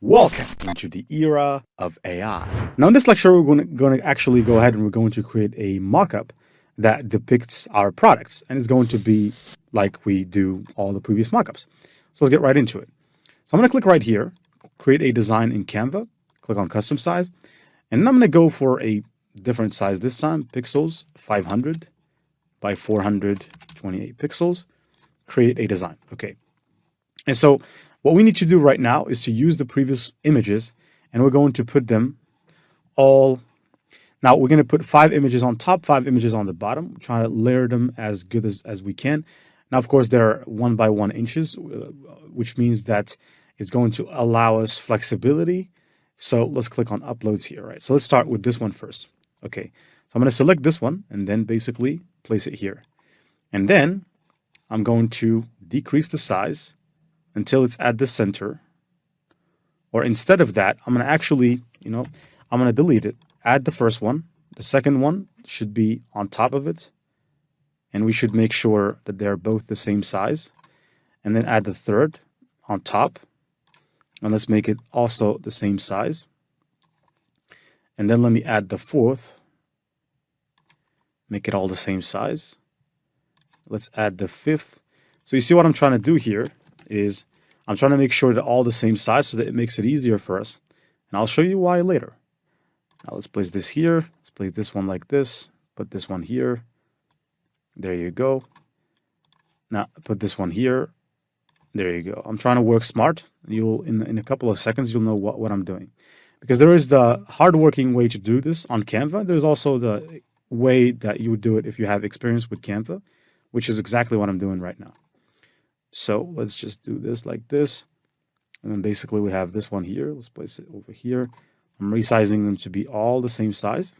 Welcome into the era of AI. Now in this lecture, we're going to actually go ahead and we're going to create a mock-up that depicts our products. And it's going to be like we do all the previous mock-ups. So let's get right into it. So I'm going to click right here, create a design in Canva, click on custom size. And then I'm going to go for a different size this time, pixels 500 by 428 pixels, create a design. Okay. And so what we need to do right now is to use the previous images, and we're going to put them all. Now we're going to put 5 images on top, 5 images on the bottom, trying to layer them as good as we can. Now, of course, they're 1 by 1 inches, which means that it's going to allow us flexibility. So let's click on uploads here, right? So let's start with this one first. Okay, so I'm going to select this one and then basically place it here. And then I'm going to decrease the size until it's at the center. Or instead of that, I'm going to actually, I'm going to delete it. Add the first one. The second one should be on top of it. And we should make sure that they're both the same size. And then add the third on top. And let's make it also the same size. And then let me add the fourth. Make it all the same size. Let's add the fifth. So you see what I'm trying to do here is I'm trying to make sure they're all the same size so that it makes it easier for us. And I'll show you why later. Now let's place this here. Let's place this one like this. Put this one here. There you go. Now put this one here. There you go. I'm trying to work smart. You'll in a couple of seconds you'll know what I'm doing. Because there is the hardworking way to do this on Canva. There's also the way that you would do it if you have experience with Canva, which is exactly what I'm doing right now. So let's just do this like this. And then basically we have this one here. Let's place it over here. I'm resizing them to be all the same size.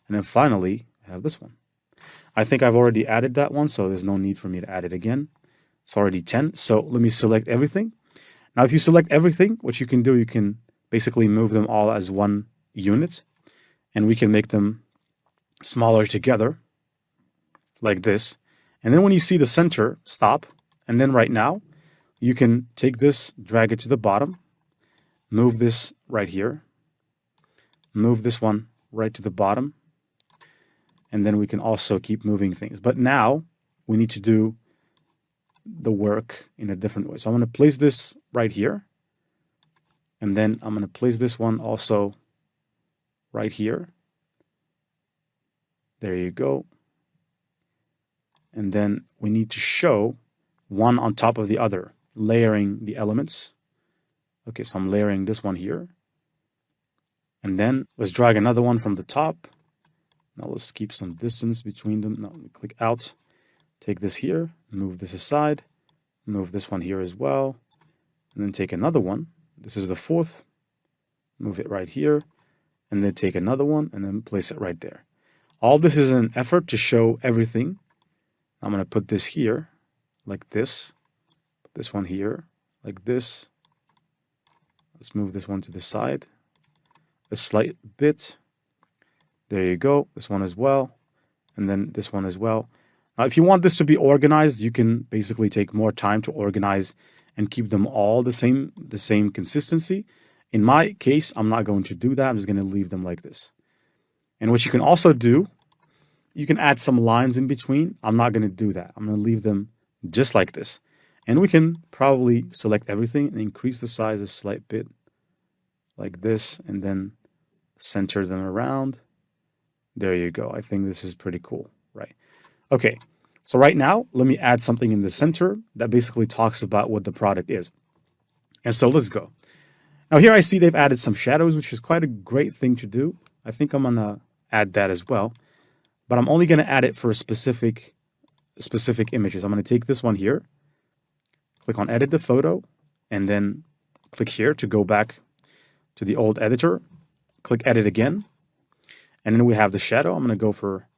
And then finally, I have this one. I think I've already added that one, so there's no need for me to add it again. It's already 10. So let me select everything. Now, if you select everything, what you can do, you can basically move them all as one unit. And we can make them smaller together like this. And then when you see the center, stop. And then right now, you can take this, drag it to the bottom, move this right here, move this one right to the bottom, and then we can also keep moving things. But now we need to do the work in a different way. So I'm going to place this right here, and then I'm going to place this one also right here. There you go. And then we need to show one on top of the other, layering the elements. Okay, so I'm layering this one here. And then let's drag another one from the top. Now let's keep some distance between them. Now click out, take this here, move this aside, move this one here as well. And then take another one. This is the fourth. Move it right here. And then take another one and then place it right there. All this is an effort to show everything. I'm going to put this here like this. Put this one here like this. Let's move this one to the side a slight bit. There you go. This one as well. And then this one as well. Now, if you want this to be organized, you can basically take more time to organize and keep them all the same consistency. In my case, I'm not going to do that. I'm just going to leave them like this. And what you can also do, you can add some lines in between. I'm not going to do that. I'm going to leave them just like this. And we can probably select everything and increase the size a slight bit like this, and then center them around. There you go. I think this is pretty cool, right? Okay, so right now, let me add something in the center that basically talks about what the product is. And so let's go. Now here I see they've added some shadows, which is quite a great thing to do. I think I'm going to add that as well. But I'm only going to add it for specific images. I'm going to take this one here, click on edit the photo, and then click here to go back to the old editor. Click edit again. And then we have the shadow. I'm going to go for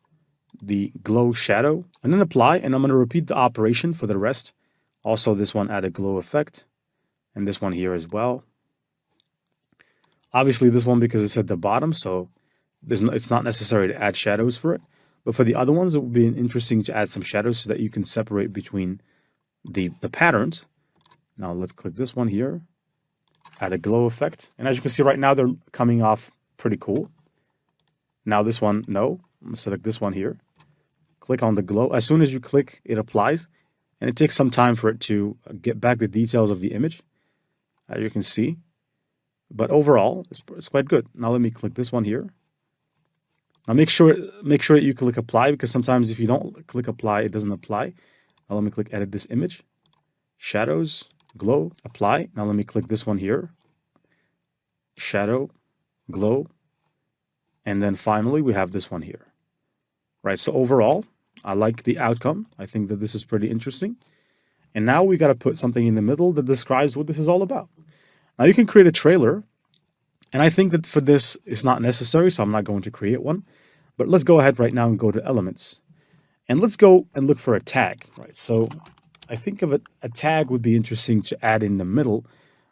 the glow shadow and then apply. And I'm going to repeat the operation for the rest. Also, this one add a glow effect. And this one here as well. Obviously, this one because it's at the bottom, so it's not necessary to add shadows for it. But for the other ones, it would be interesting to add some shadows so that you can separate between the patterns. Now let's click this one here. add a glow effect. And as you can see right now, they're coming off pretty cool. Now this one, no. I'm gonna select this one here. Click on the glow. As soon as you click, it applies. And it takes some time for it to get back the details of the image, as you can see. But overall, it's quite good. Now let me click this one here. Now make sure that you click apply, because sometimes if you don't click apply, it doesn't apply. Now let me click edit this image. Shadows, glow, apply. Now let me click this one here. Shadow, glow. And then finally, we have this one here. Right, so overall, I like the outcome. I think that this is pretty interesting. And now we got to put something in the middle that describes what this is all about. Now you can create a trailer. And I think that for this, it's not necessary, so I'm not going to create one. But let's go ahead right now and go to elements. And let's go and look for a tag, right? So I think of it, a tag would be interesting to add in the middle.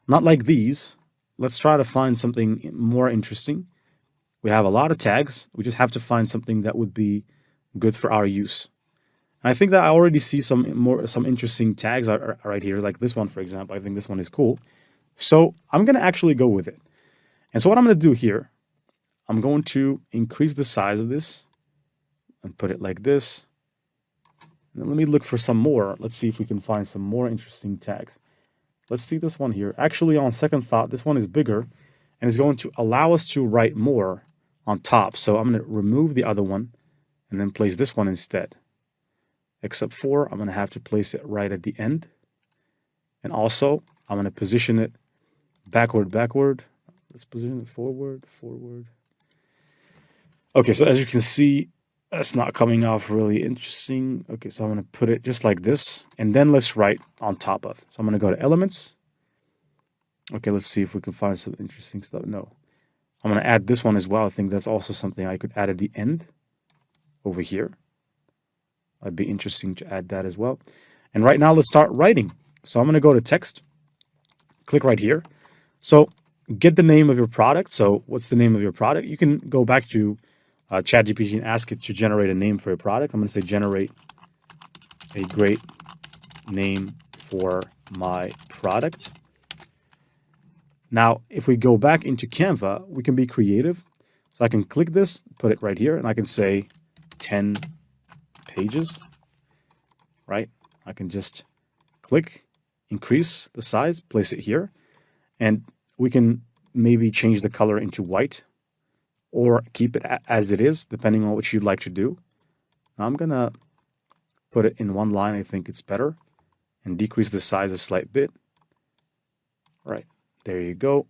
Not like these. Let's try to find something more interesting. We have a lot of tags. We just have to find something that would be good for our use. And I think that I already see some interesting tags right here, like this one, for example. I think this one is cool. So I'm going to actually go with it. And so what I'm going to do here, I'm going to increase the size of this and put it like this. And then let me look for some more. Let's see if we can find some more interesting tags. Let's see this one here. Actually, on second thought, this one is bigger and it's going to allow us to write more on top. So I'm going to remove the other one and then place this one instead. Except for I'm going to have to place it right at the end. And also, I'm going to position it backward. Let's position it forward. Okay, so as you can see, that's not coming off really interesting. Okay, so I'm going to put it just like this. And then let's write on top of. So I'm going to go to elements. Okay, let's see if we can find some interesting stuff. No. I'm going to add this one as well. I think that's also something I could add at the end over here. It'd be interesting to add that as well. And right now, let's start writing. So I'm going to go to text. Click right here. So get the name of your product. So what's the name of your product? You can go back to ChatGPT and ask it to generate a name for your product. I'm going to say generate a great name for my product. Now, if we go back into Canva, we can be creative. So I can click this, put it right here, and I can say 10 pages, right? I can just click, increase the size, place it here, and we can maybe change the color into white or keep it as it is, depending on what you'd like to do. Now I'm going to put it in one line. I think it's better, and decrease the size a slight bit. Right, there you go.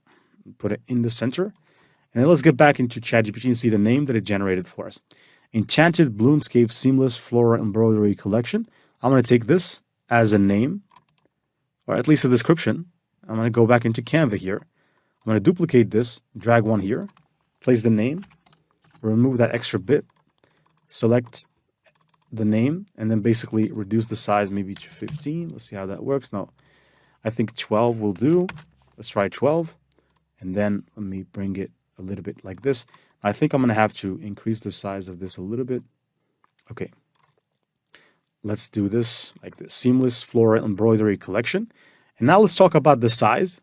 Put it in the center. And then let's get back into ChatGPT and see the name that it generated for us. Enchanted Bloomscape Seamless Floral Embroidery Collection. I'm going to take this as a name, or at least a description. I'm going to go back into Canva here. I'm going to duplicate this, drag one here, place the name, remove that extra bit, select the name, and then basically reduce the size maybe to 15. Let's see how that works. No, I think 12 will do. Let's try 12. And then let me bring it a little bit like this. I think I'm going to have to increase the size of this a little bit. Okay. Let's do this like this. Seamless Floral Embroidery Collection. And now let's talk about the size.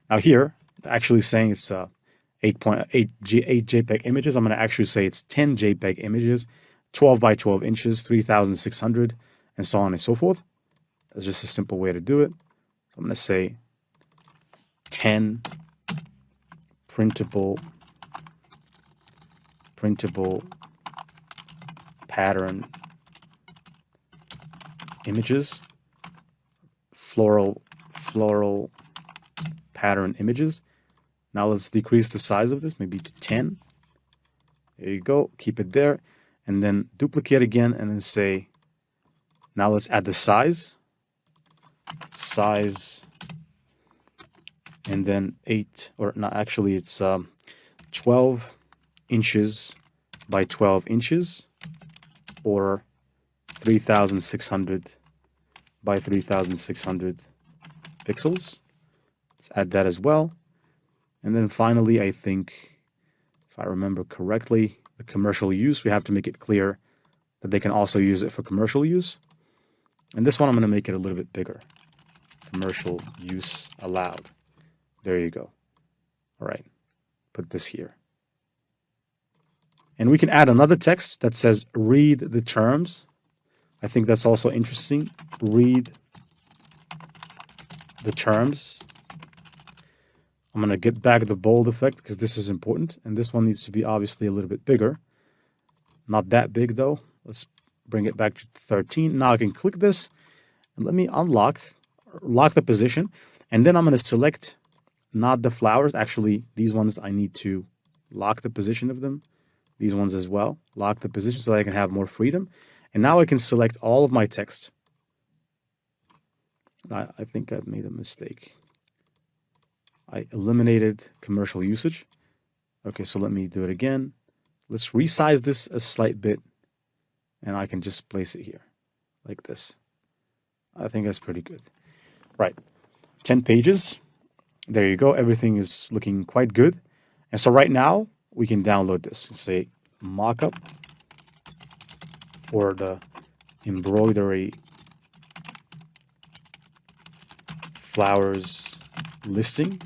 Now here, actually saying it's 8.8 JPEG images. I'm going to actually say it's 10 JPEG images, 12 by 12 inches, 3,600, and so on and so forth. That's just a simple way to do it. So I'm going to say 10 printable pattern images, floral pattern images. Now let's decrease the size of this, maybe to 10. There you go, keep it there, and then duplicate again, and then say, now let's add the size, and then 8, or not, actually it's 12 inches by 12 inches, or 3,600 by 3,600 pixels. Let's add that as well. And then finally, I think, if I remember correctly, the commercial use, we have to make it clear that they can also use it for commercial use. And this one, I'm going to make it a little bit bigger. Commercial use allowed. There you go. All right, put this here. And we can add another text that says read the terms. I think that's also interesting. Read the terms. I'm going to get back the bold effect because this is important. And this one needs to be obviously a little bit bigger. Not that big though. Let's bring it back to 13. Now I can click this and let me lock the position. And then I'm going to select not the flowers. Actually, these ones I need to lock the position of them. These ones as well. Lock the position so that I can have more freedom. And now I can select all of my text. I think I've made a mistake. I eliminated commercial usage. Okay, so let me do it again. Let's resize this a slight bit. And I can just place it here like this. I think that's pretty good. Right, 10 pages. There you go. Everything is looking quite good. And so right now, we can download this. Let's say Mockup for the embroidery flowers listing.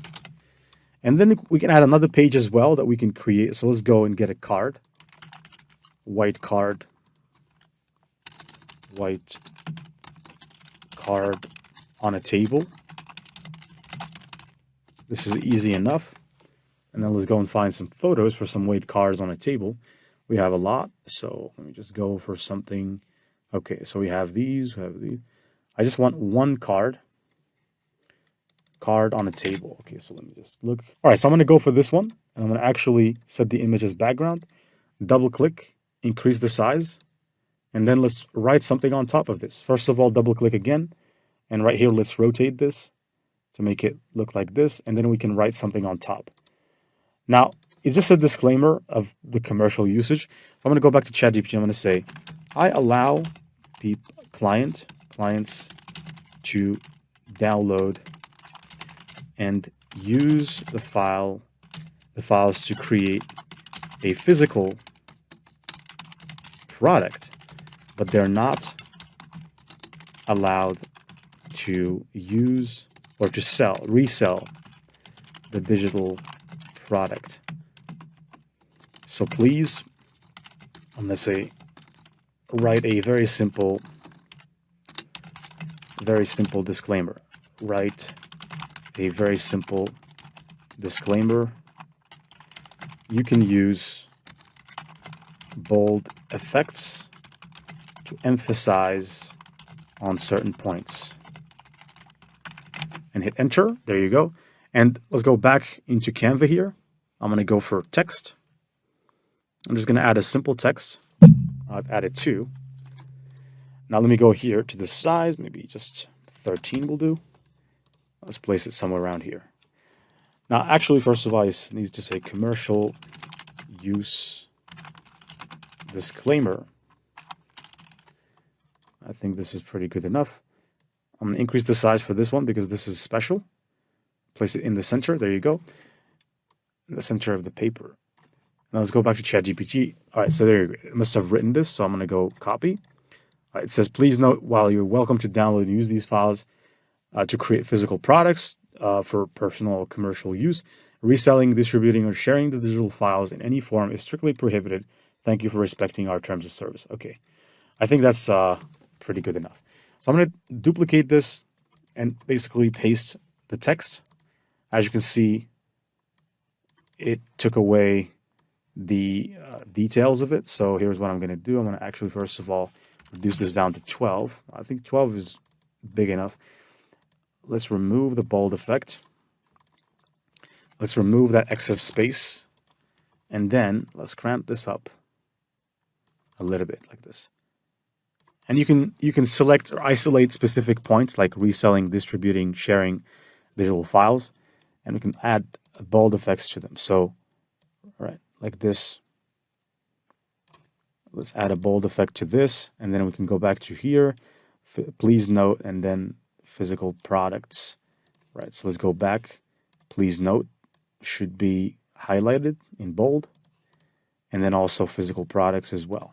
And then we can add another page as well that we can create. So let's go and get a card. White card on a table. This is easy enough. And then let's go and find some photos for some white cards on a table. We have a lot, so let me just go for something. Okay, so we have these, I just want one card on a table. Okay, so let me just look. All right, so I'm going to go for this one, and I'm going to actually set the image as background, double click, increase the size, and then let's write something on top of this. First of all, double click again, and right here, let's rotate this to make it look like this, and then we can write something on top. Now, it's just a disclaimer of the commercial usage. So I'm going to go back to ChatGPT. I'm going to say, I allow clients to download and use the files to create a physical product, but they're not allowed to use or to resell the digital product. So please, I'm going to say, write a very simple disclaimer. Write a very simple disclaimer. You can use bold effects to emphasize on certain points. And hit enter. There you go. And let's go back into Canva here. I'm going to go for text. I'm just going to add a simple text. I've added 2. Now let me go here to the size. Maybe just 13 will do. Let's place it somewhere around here. Now, actually, first of all, it needs to say commercial use disclaimer. I think this is pretty good enough. I'm going to increase the size for this one because this is special. Place it in the center. There you go. In the center of the paper. Now let's go back to ChatGPT. All right, so there you go. It must have written this, so I'm going to go copy. All right, it says, please note, while you're welcome to download and use these files to create physical products for personal or commercial use, reselling, distributing, or sharing the digital files in any form is strictly prohibited. Thank you for respecting our terms of service. Okay, I think that's pretty good enough. So I'm going to duplicate this and basically paste the text. As you can see, it took away the details of it. So here's what I'm going to do. I'm going to actually, first of all, reduce this down to 12. I think 12 is big enough. Let's remove the bold effect. Let's remove that excess space. And then let's cramp this up a little bit like this. And you can select or isolate specific points like reselling, distributing, sharing digital files. And we can add bold effects to them. So, all right, like this. Let's add a bold effect to this, and then we can go back to here. Please note, and then physical products. Right, so let's go back. Please note should be highlighted in bold, and then also physical products as well.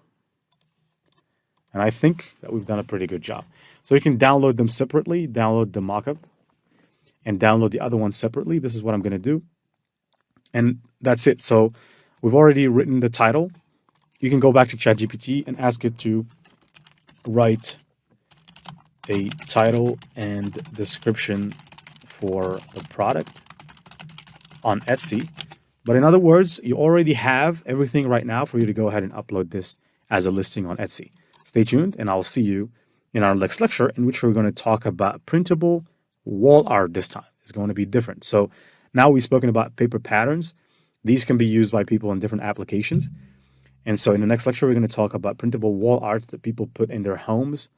And I think that we've done a pretty good job. So you can download them separately, download the mockup, and download the other one separately. This is what I'm going to do. And that's it. So we've already written the title. You can go back to ChatGPT and ask it to write a title and description for the product on Etsy. But in other words, you already have everything right now for you to go ahead and upload this as a listing on Etsy. Stay tuned, and I'll see you in our next lecture, in which we're going to talk about printable wall art this time. It's going to be different. So now we've spoken about paper patterns. These can be used by people in different applications. And so in the next lecture, we're going to talk about printable wall art that people put in their homes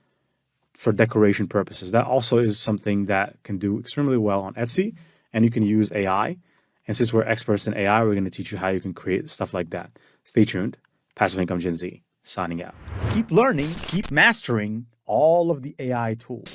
for decoration purposes. That also is something that can do extremely well on Etsy, and you can use AI. And since we're experts in AI, we're going to teach you how you can create stuff like that. Stay tuned. Passive Income Gen Z, signing out. Keep learning, keep mastering all of the AI tools.